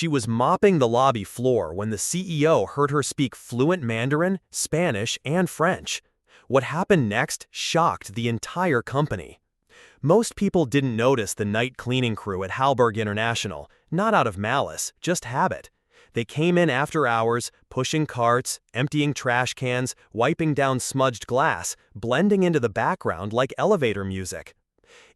She was mopping the lobby floor when the CEO heard her speak fluent Mandarin, Spanish, and French. What happened next shocked the entire company. Most people didn't notice the night cleaning crew at Halberg International, not out of malice, just habit. They came in after hours, pushing carts, emptying trash cans, wiping down smudged glass, blending into the background like elevator music.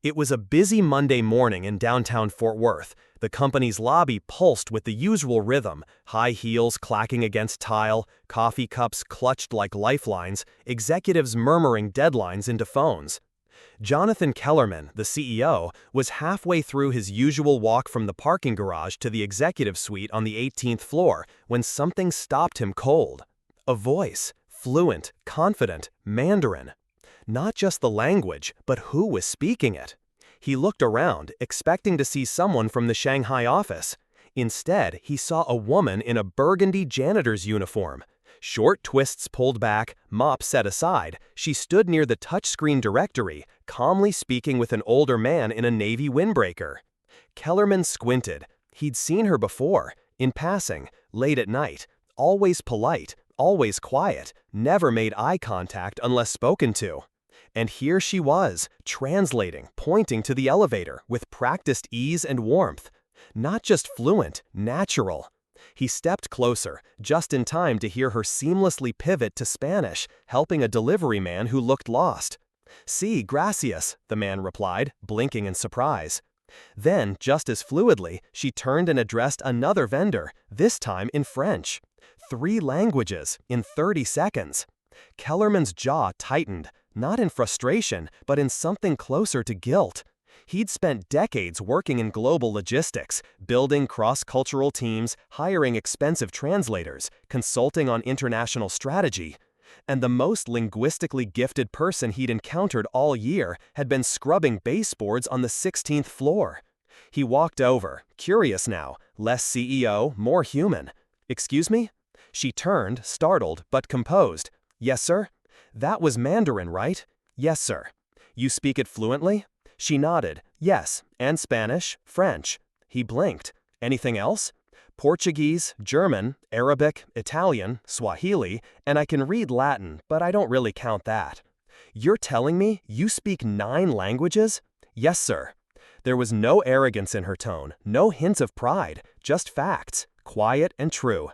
It was a busy Monday morning in downtown Fort Worth. The company's lobby pulsed with the usual rhythm, high heels clacking against tile, coffee cups clutched like lifelines, executives murmuring deadlines into phones. Jonathan Kellerman, the CEO, was halfway through his usual walk from the parking garage to the executive suite on the 18th floor when something stopped him cold. A voice, fluent, confident, Mandarin. Not just the language, but who was speaking it. He looked around, expecting to see someone from the Shanghai office. Instead, he saw a woman in a burgundy janitor's uniform. Short twists pulled back, mop set aside, she stood near the touchscreen directory, calmly speaking with an older man in a navy windbreaker. Kellerman squinted. He'd seen her before, in passing, late at night, always polite, always quiet, never made eye contact unless spoken to. And here she was, translating, pointing to the elevator with practiced ease and warmth. Not just fluent, natural. He stepped closer, just in time to hear her seamlessly pivot to Spanish, helping a delivery man who looked lost. "Sí, gracias," the man replied, blinking in surprise. Then, just as fluidly, she turned and addressed another vendor, this time in French. 3 languages, in 30 seconds. Kellerman's jaw tightened, not in frustration, but in something closer to guilt. He'd spent decades working in global logistics, building cross-cultural teams, hiring expensive translators, consulting on international strategy. And the most linguistically gifted person he'd encountered all year had been scrubbing baseboards on the 16th floor. He walked over, curious now, less CEO, more human. "Excuse me?" She turned, startled, but composed. "Yes, sir?" "That was Mandarin, right?" "Yes, sir." "You speak it fluently?" She nodded. "Yes, and Spanish, French." He blinked. "Anything else?" "Portuguese, German, Arabic, Italian, Swahili, and I can read Latin, but I don't really count that." "You're telling me you speak 9 languages?" "Yes, sir." There was no arrogance in her tone, no hint of pride, just facts, quiet and true.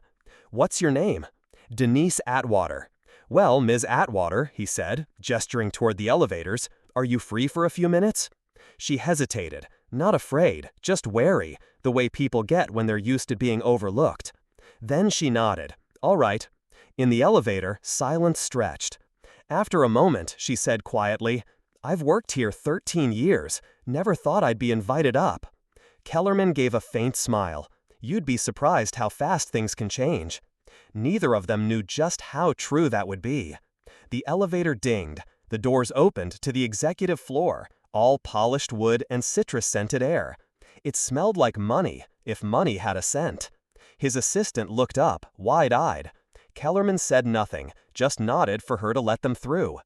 "What's your name?" "Denise Atwater." "Well, Ms. Atwater," he said, gesturing toward the elevators, "are you free for a few minutes?" She hesitated, not afraid, just wary, the way people get when they're used to being overlooked. Then she nodded. "All right." In the elevator, silence stretched. After a moment, she said quietly, "I've worked here 13 years, never thought I'd be invited up." Kellerman gave a faint smile. You'd be surprised how fast things can change. Neither of them knew just how true that would be. The elevator dinged. The doors opened to the executive floor, all polished wood and citrus-scented air. It smelled like money, if money had a scent. His assistant looked up, wide-eyed. Kellerman said nothing, just nodded for her to let them through.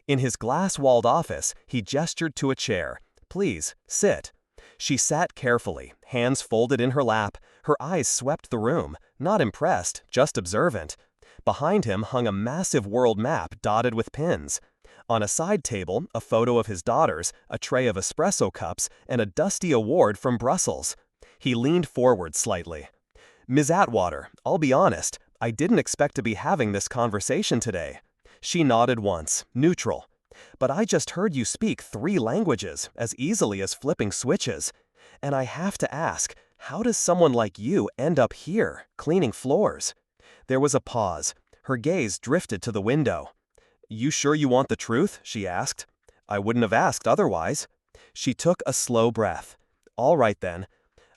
In his glass-walled office, he gestured to a chair. "Please, sit." She sat carefully, hands folded in her lap. Her eyes swept the room, not impressed, just observant. Behind him hung a massive world map dotted with pins. On a side table, a photo of his daughters, a tray of espresso cups, and a dusty award from Brussels. He leaned forward slightly. "Ms. Atwater, I'll be honest, I didn't expect to be having this conversation today." She nodded once, neutral. "But I just heard you speak 3 languages, as easily as flipping switches. And I have to ask, how does someone like you end up here, cleaning floors?" There was a pause. Her gaze drifted to the window. "You sure you want the truth?" she asked. "I wouldn't have asked otherwise." She took a slow breath. "All right then.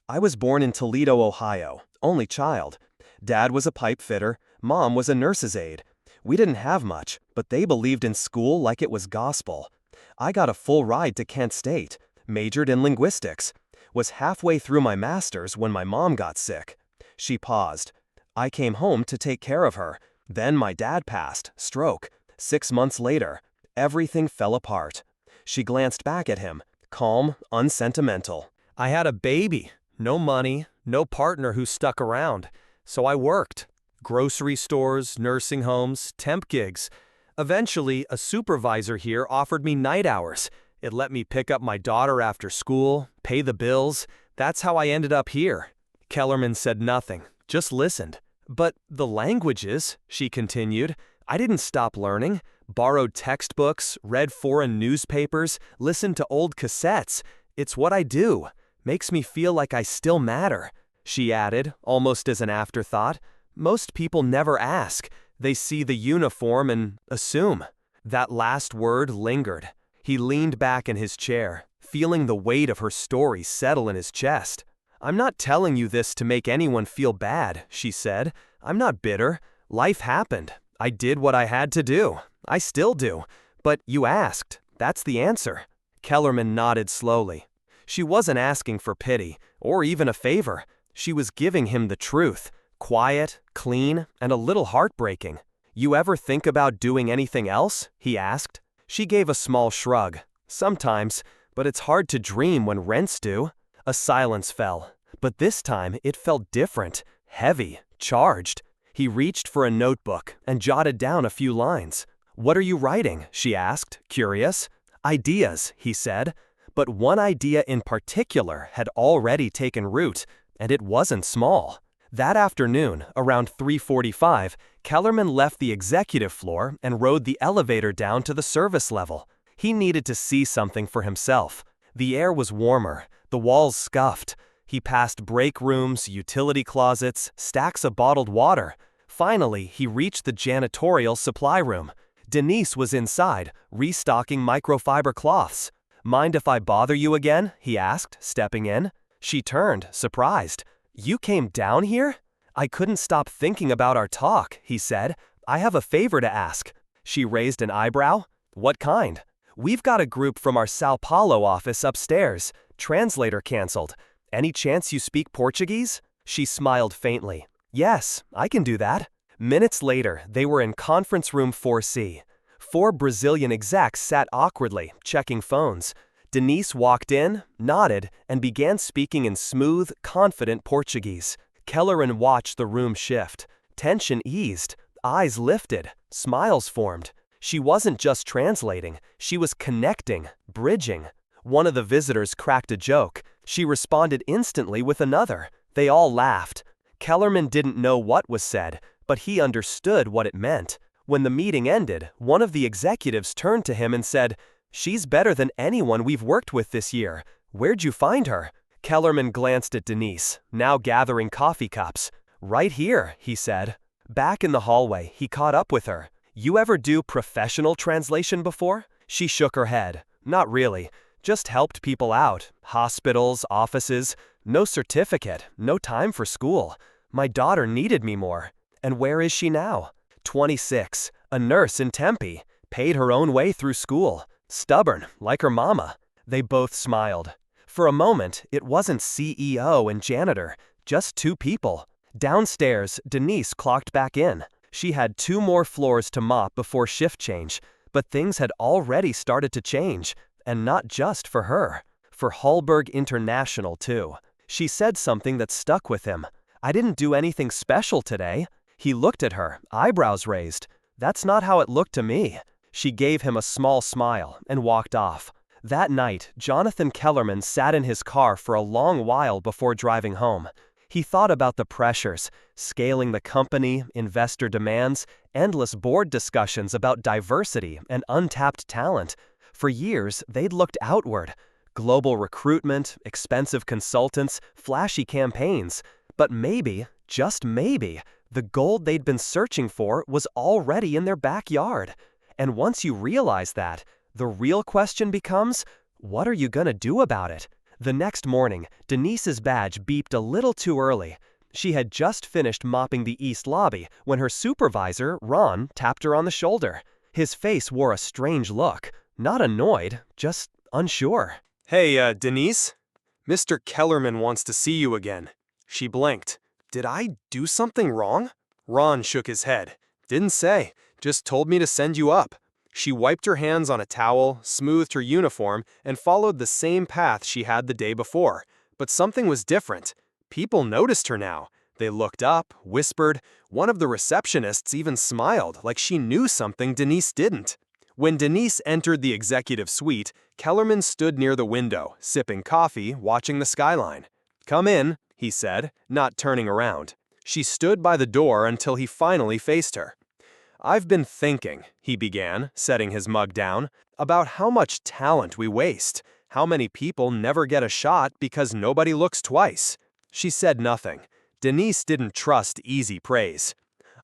I was born in Toledo, Ohio, only child. Dad was a pipe fitter, Mom was a nurse's aide. We didn't have much, but they believed in school like it was gospel. I got a full ride to Kent State, majored in linguistics, was halfway through my master's when my mom got sick." She paused. "I came home to take care of her. Then my dad passed, stroke. 6 months later, everything fell apart." She glanced back at him, calm, unsentimental. "I had a baby. No money, no partner who stuck around. So I worked. Grocery stores, nursing homes, temp gigs. Eventually, a supervisor here offered me night hours. It let me pick up my daughter after school, pay the bills. That's how I ended up here. Kellerman said nothing, just listened. But the languages, she continued, I didn't stop learning. Borrowed textbooks, read foreign newspapers, listened to old cassettes. It's what I do. Makes me feel like I still matter. She added, almost as an afterthought. Most people never ask. They see the uniform and assume. That last word lingered. He leaned back in his chair, feeling the weight of her story settle in his chest. I'm not telling you this to make anyone feel bad, she said. I'm not bitter. Life happened. I did what I had to do. I still do. But you asked. That's the answer. Kellerman nodded slowly. She wasn't asking for pity, or even a favor. She was giving him the truth. Quiet, clean, and a little heartbreaking. You ever think about doing anything else? He asked. She gave a small shrug. Sometimes, but it's hard to dream when rent's due. A silence fell, but this time it felt different, heavy, charged. He reached for a notebook and jotted down a few lines. What are you writing? She asked, curious. Ideas, he said. But one idea in particular had already taken root, and it wasn't small. That afternoon, around 3:45, Kellerman left the executive floor and rode the elevator down to the service level. He needed to see something for himself. The air was warmer, the walls scuffed. He passed break rooms, utility closets, stacks of bottled water. Finally, he reached the janitorial supply room. Denise was inside, restocking microfiber cloths. Mind if I bother you again? He asked, stepping in. She turned, surprised. You came down here? I couldn't stop thinking about our talk, he said. I have a favor to ask. She raised an eyebrow. What kind? We've got a group from our Sao Paulo office upstairs. Translator canceled. Any chance you speak Portuguese? She smiled faintly. Yes, I can do that. Minutes later, they were in conference room 4C. 4 Brazilian execs sat awkwardly, checking phones. Denise walked in, nodded, and began speaking in smooth, confident Portuguese. Kellerman watched the room shift. Tension eased, eyes lifted, smiles formed. She wasn't just translating, she was connecting, bridging. One of the visitors cracked a joke. She responded instantly with another. They all laughed. Kellerman didn't know what was said, but he understood what it meant. When the meeting ended, one of the executives turned to him and said, She's better than anyone we've worked with this year. Where'd you find her? Kellerman glanced at Denise, now gathering coffee cups. Right here, he said. Back in the hallway, he caught up with her. You ever do professional translation before? She shook her head. Not really. Just helped people out. Hospitals, offices. No certificate, no time for school. My daughter needed me more. And where is she now? 26, a nurse in Tempe. Paid her own way through school. Stubborn, like her mama. They both smiled. For a moment, it wasn't CEO and janitor, just 2 people. Downstairs, Denise clocked back in. She had 2 more floors to mop before shift change, but things had already started to change, and not just for her. For Halberg International, too. She said something that stuck with him. I didn't do anything special today. He looked at her, eyebrows raised. That's not how it looked to me. She gave him a small smile and walked off. That night, Jonathan Kellerman sat in his car for a long while before driving home. He thought about the pressures, scaling the company, investor demands, endless board discussions about diversity and untapped talent. For years, they'd looked outward. Global recruitment, expensive consultants, flashy campaigns. But maybe, just maybe, the gold they'd been searching for was already in their backyard. And once you realize that, the real question becomes, what are you gonna do about it? The next morning, Denise's badge beeped a little too early. She had just finished mopping the east lobby when her supervisor, Ron, tapped her on the shoulder. His face wore a strange look. Not annoyed, just unsure. Hey, Denise? Mr. Kellerman wants to see you again. She blinked. Did I do something wrong? Ron shook his head. Didn't say. Just told me to send you up. She wiped her hands on a towel, smoothed her uniform, and followed the same path she had the day before. But something was different. People noticed her now. They looked up, whispered. One of the receptionists even smiled, like she knew something Denise didn't. When Denise entered the executive suite, Kellerman stood near the window, sipping coffee, watching the skyline. "Come in," he said, not turning around. She stood by the door until he finally faced her. "I've been thinking," he began, setting his mug down, "about how much talent we waste, how many people never get a shot because nobody looks twice." She said nothing. Denise didn't trust easy praise.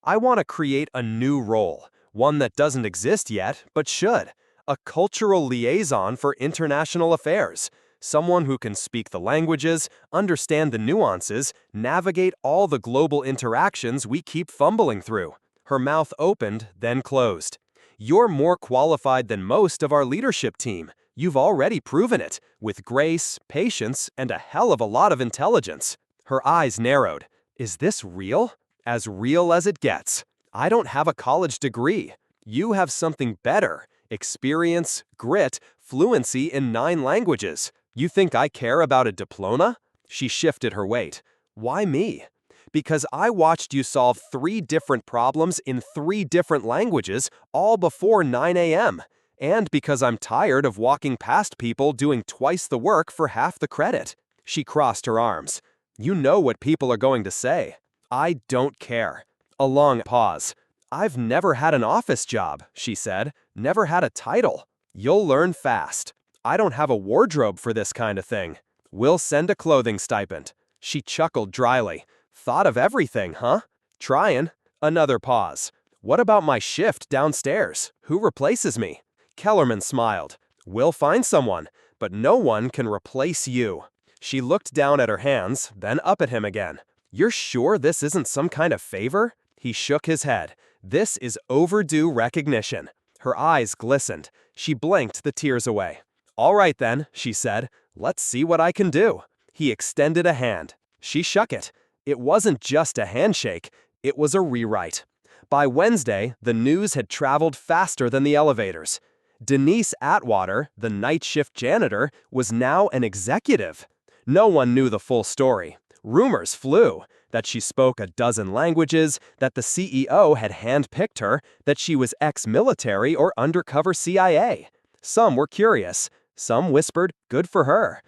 "I want to create a new role, one that doesn't exist yet, but should. A cultural liaison for international affairs. Someone who can speak the languages, understand the nuances, navigate all the global interactions we keep fumbling through." Her mouth opened, then closed. "You're more qualified than most of our leadership team. You've already proven it, with grace, patience, and a hell of a lot of intelligence." Her eyes narrowed. "Is this real?" "As real as it gets. I don't have a college degree. You have something better. Experience, grit, fluency in 9 languages. You think I care about a diploma?" She shifted her weight. "Why me?" "Because I watched you solve 3 different problems in 3 different languages, all before 9 a.m. And because I'm tired of walking past people doing twice the work for half the credit." She crossed her arms. "You know what people are going to say." "I don't care." A long pause. "I've never had an office job," she said. "Never had a title." "You'll learn fast. I don't have a wardrobe for this kind of thing. We'll send a clothing stipend." She chuckled dryly. "Thought of everything, huh?" "Tryin'." Another pause. "What about my shift downstairs? Who replaces me?" Kellerman smiled. "We'll find someone, but no one can replace you." She looked down at her hands, then up at him again. "You're sure this isn't some kind of favor?" He shook his head. "This is overdue recognition." Her eyes glistened. She blinked the tears away. "All right then," she said. "Let's see what I can do." He extended a hand. She shook it. It wasn't just a handshake. It was a rewrite. By Wednesday, the news had traveled faster than the elevators. Denise Atwater, the night shift janitor, was now an executive. No one knew the full story. Rumors flew that she spoke a dozen languages, that the CEO had handpicked her, that she was ex-military or undercover CIA. Some were curious. Some whispered, "Good for her."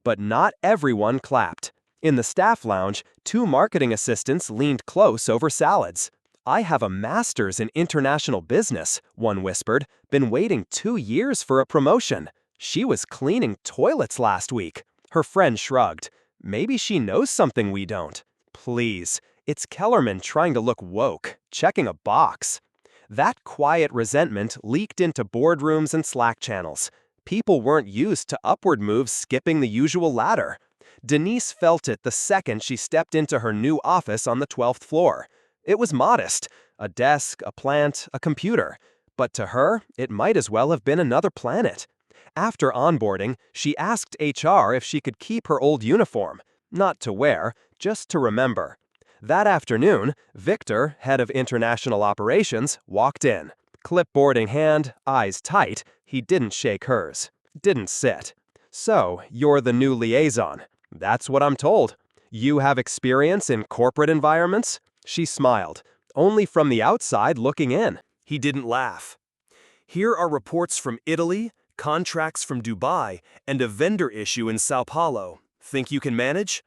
But not everyone clapped. In the staff lounge, 2 marketing assistants leaned close over salads. "I have a master's in international business," one whispered, "been waiting 2 years for a promotion." She was cleaning toilets last week. Her friend shrugged. "Maybe she knows something we don't." "Please, it's Kellerman trying to look woke, checking a box." That quiet resentment leaked into boardrooms and Slack channels. People weren't used to upward moves skipping the usual ladder. Denise felt it the second she stepped into her new office on the 12th floor. It was modest, a desk, a plant, a computer. But to her, it might as well have been another planet. After onboarding, she asked HR if she could keep her old uniform. Not to wear, just to remember. That afternoon, Victor, head of international operations, walked in. Clipboard in hand, eyes tight, he didn't shake hers. Didn't sit. "So, you're the new liaison." "That's what I'm told." "You have experience in corporate environments?" She smiled. "Only from the outside looking in." He didn't laugh. "Here are reports from Italy, contracts from Dubai, and a vendor issue in Sao Paulo. Think you can manage?"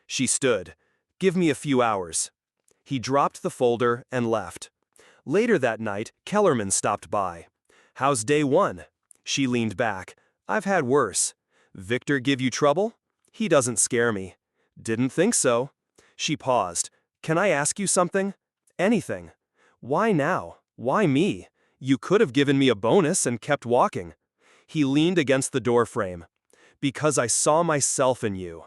She stood. "Give me a few hours." He dropped the folder and left. Later that night, Kellerman stopped by. "How's day 1?" She leaned back. "I've had worse." "Victor give you trouble?" "He doesn't scare me." "Didn't think so." She paused. "Can I ask you something?" "Anything." "Why now? Why me? You could have given me a bonus and kept walking." He leaned against the doorframe. "Because I saw myself in you."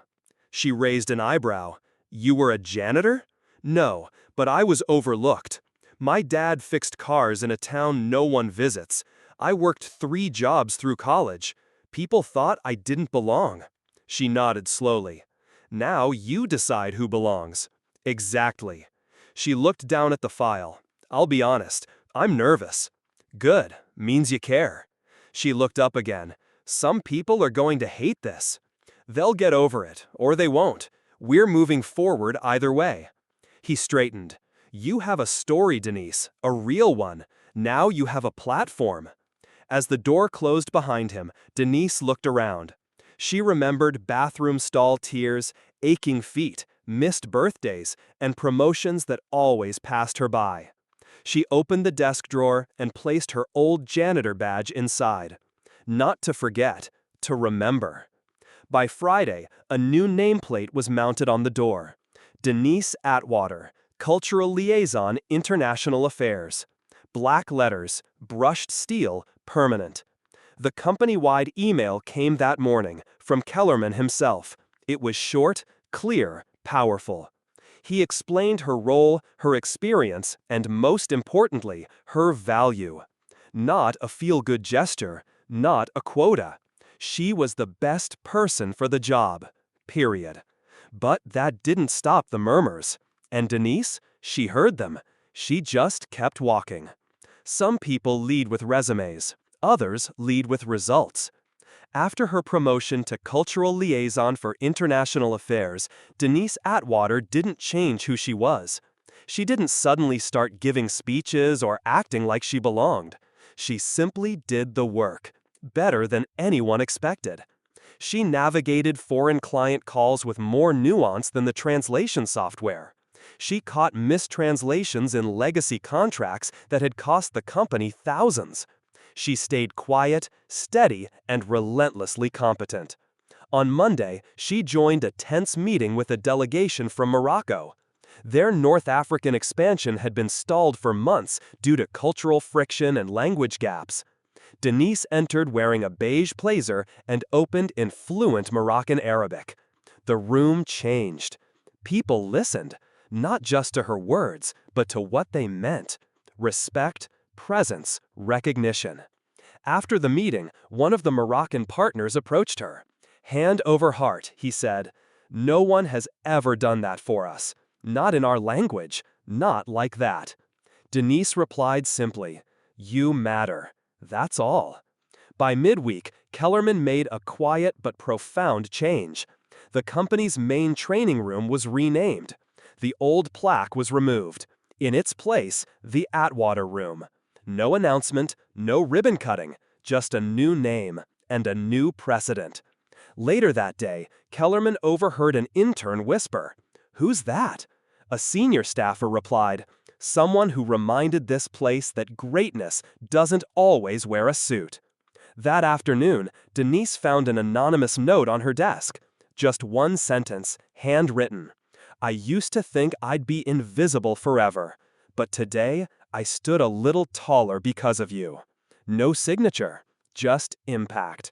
She raised an eyebrow. "You were a janitor?" "No, but I was overlooked. My dad fixed cars in a town no one visits. I worked 3 jobs through college. People thought I didn't belong." She nodded slowly. "Now you decide who belongs." "Exactly." She looked down at the file. "I'll be honest, I'm nervous." "Good, means you care." She looked up again. "Some people are going to hate this." They'll get over it, or they won't. We're moving forward either way. He straightened. You have a story, Denise, a real one. Now you have a platform. As the door closed behind him, Denise looked around. She remembered bathroom stall tears, aching feet, missed birthdays, and promotions that always passed her by. She opened the desk drawer and placed her old janitor badge inside. Not to forget, to remember. By Friday, a new nameplate was mounted on the door. Denise Atwater, Cultural Liaison, International Affairs. Black letters, brushed steel, permanent. The company-wide email came that morning, from Kellerman himself. It was short, clear, powerful. He explained her role, her experience, and most importantly, her value. Not a feel-good gesture, not a quota. She was the best person for the job. Period. But that didn't stop the murmurs. And Denise? She heard them. She just kept walking. Some people lead with resumes. Others lead with results. After her promotion to Cultural Liaison for International Affairs, Denise Atwater didn't change who she was. She didn't suddenly start giving speeches or acting like she belonged. She simply did the work, better than anyone expected. She navigated foreign client calls with more nuance than the translation software. She caught mistranslations in legacy contracts that had cost the company thousands. She stayed quiet, steady, and relentlessly competent. On Monday, she joined a tense meeting with a delegation from Morocco. Their North African expansion had been stalled for months due to cultural friction and language gaps. Denise entered wearing a beige blazer and opened in fluent Moroccan Arabic. The room changed. People listened, not just to her words, but to what they meant. Respect, presence, recognition. After the meeting, one of the Moroccan partners approached her. Hand over heart, he said, "No one has ever done that for us. Not in our language, not like that." Denise replied simply, "You matter. That's all." By midweek, Kellerman made a quiet but profound change. The company's main training room was renamed. The old plaque was removed. In its place, the Atwater Room. No announcement, no ribbon cutting, just a new name and a new precedent. Later that day, Kellerman overheard an intern whisper, "Who's that?" A senior staffer replied, "Someone who reminded this place that greatness doesn't always wear a suit." That afternoon, Denise found an anonymous note on her desk. Just one sentence, handwritten. "I used to think I'd be invisible forever, but today I stood a little taller because of you." No signature, just impact.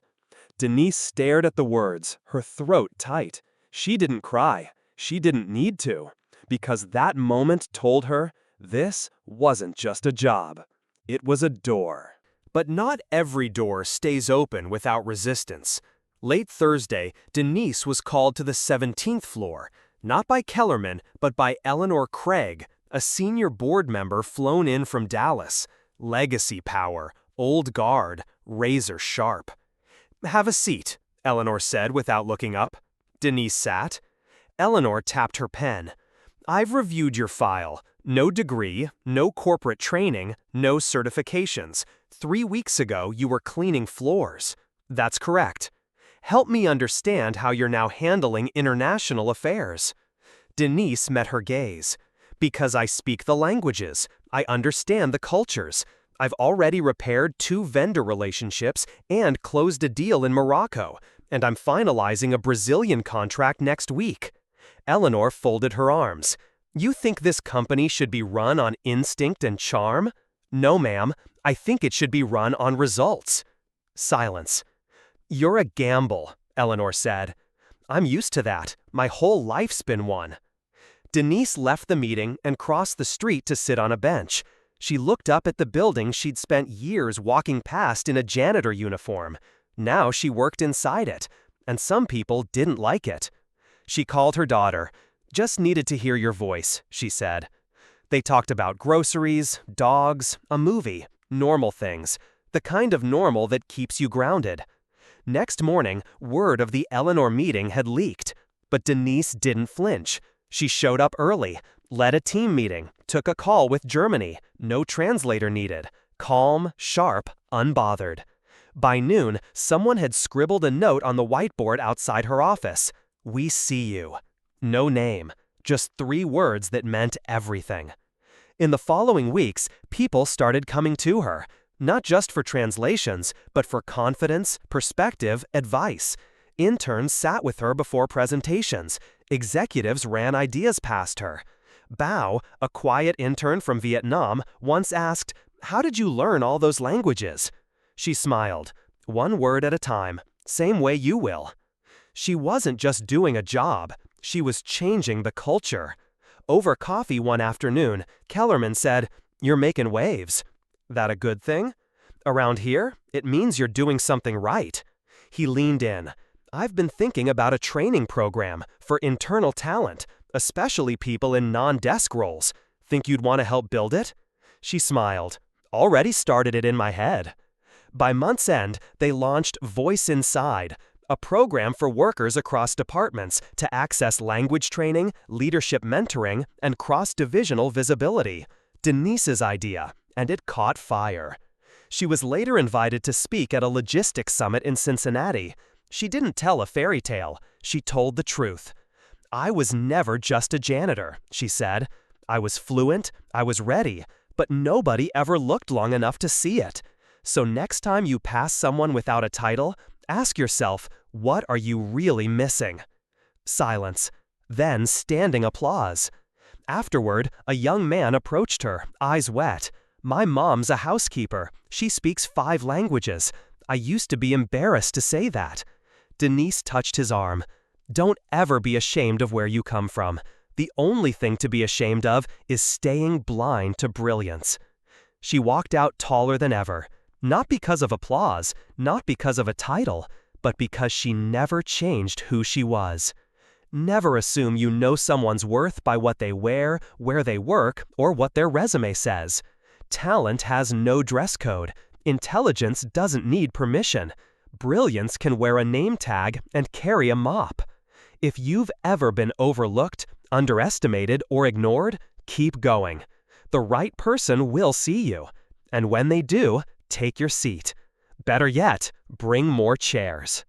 Denise stared at the words, her throat tight. She didn't cry. She didn't need to, because that moment told her this wasn't just a job. It was a door. But not every door stays open without resistance. Late Thursday, Denise was called to the 17th floor, not by Kellerman, but by Eleanor Craig, a senior board member flown in from Dallas. Legacy power, old guard, razor sharp. "Have a seat," Eleanor said without looking up. Denise sat. Eleanor tapped her pen. "I've reviewed your file. No degree, no corporate training, no certifications. 3 weeks ago, you were cleaning floors." "That's correct." "Help me understand how you're now handling international affairs." Denise met her gaze. "Because I speak the languages. I understand the cultures. I've already repaired 2 vendor relationships and closed a deal in Morocco, and I'm finalizing a Brazilian contract next week." Eleanor folded her arms. "You think this company should be run on instinct and charm?" "No, ma'am. I think it should be run on results." Silence. "You're a gamble," Eleanor said. "I'm used to that. My whole life's been one." Denise left the meeting and crossed the street to sit on a bench. She looked up at the building she'd spent years walking past in a janitor uniform. Now she worked inside it, and some people didn't like it. She called her daughter. "Just needed to hear your voice," she said. They talked about groceries, dogs, a movie, normal things, the kind of normal that keeps you grounded. Next morning, word of the Eleanor meeting had leaked. But Denise didn't flinch. She showed up early, led a team meeting, took a call with Germany, no translator needed. Calm, sharp, unbothered. By noon, someone had scribbled a note on the whiteboard outside her office. "We see you." No name, just 3 words that meant everything. In the following weeks, people started coming to her, not just for translations, but for confidence, perspective, advice. Interns sat with her before presentations. Executives ran ideas past her. Bao, a quiet intern from Vietnam, once asked, "How did you learn all those languages?" She smiled. "One word at a time, same way you will." She wasn't just doing a job, she was changing the culture. Over coffee one afternoon, Kellerman said, "You're making waves." That a good thing? Around here, it means you're doing something right. He leaned in. "I've been thinking about a training program for internal talent, especially people in non-desk roles. Think you'd want to help build it?" She smiled. "Already started it in my head." By month's end, they launched Voice Inside, a program for workers across departments to access language training, leadership mentoring, and cross-divisional visibility. Denise's idea, and it caught fire. She was later invited to speak at a logistics summit in Cincinnati. She didn't tell a fairy tale, she told the truth. "I was never just a janitor," she said. "I was fluent, I was ready, but nobody ever looked long enough to see it. So next time you pass someone without a title, ask yourself, what are you really missing?" Silence. Then standing applause. Afterward, a young man approached her, eyes wet. "My mom's a housekeeper. She speaks 5 languages. I used to be embarrassed to say that." Denise touched his arm. "Don't ever be ashamed of where you come from. The only thing to be ashamed of is staying blind to brilliance." She walked out taller than ever. Not because of applause, not because of a title, but because she never changed who she was. Never assume you know someone's worth by what they wear, where they work, or what their resume says. Talent has no dress code. Intelligence doesn't need permission. Brilliance can wear a name tag and carry a mop. If you've ever been overlooked, underestimated, or ignored, keep going. The right person will see you. And when they do, take your seat. Better yet, bring more chairs.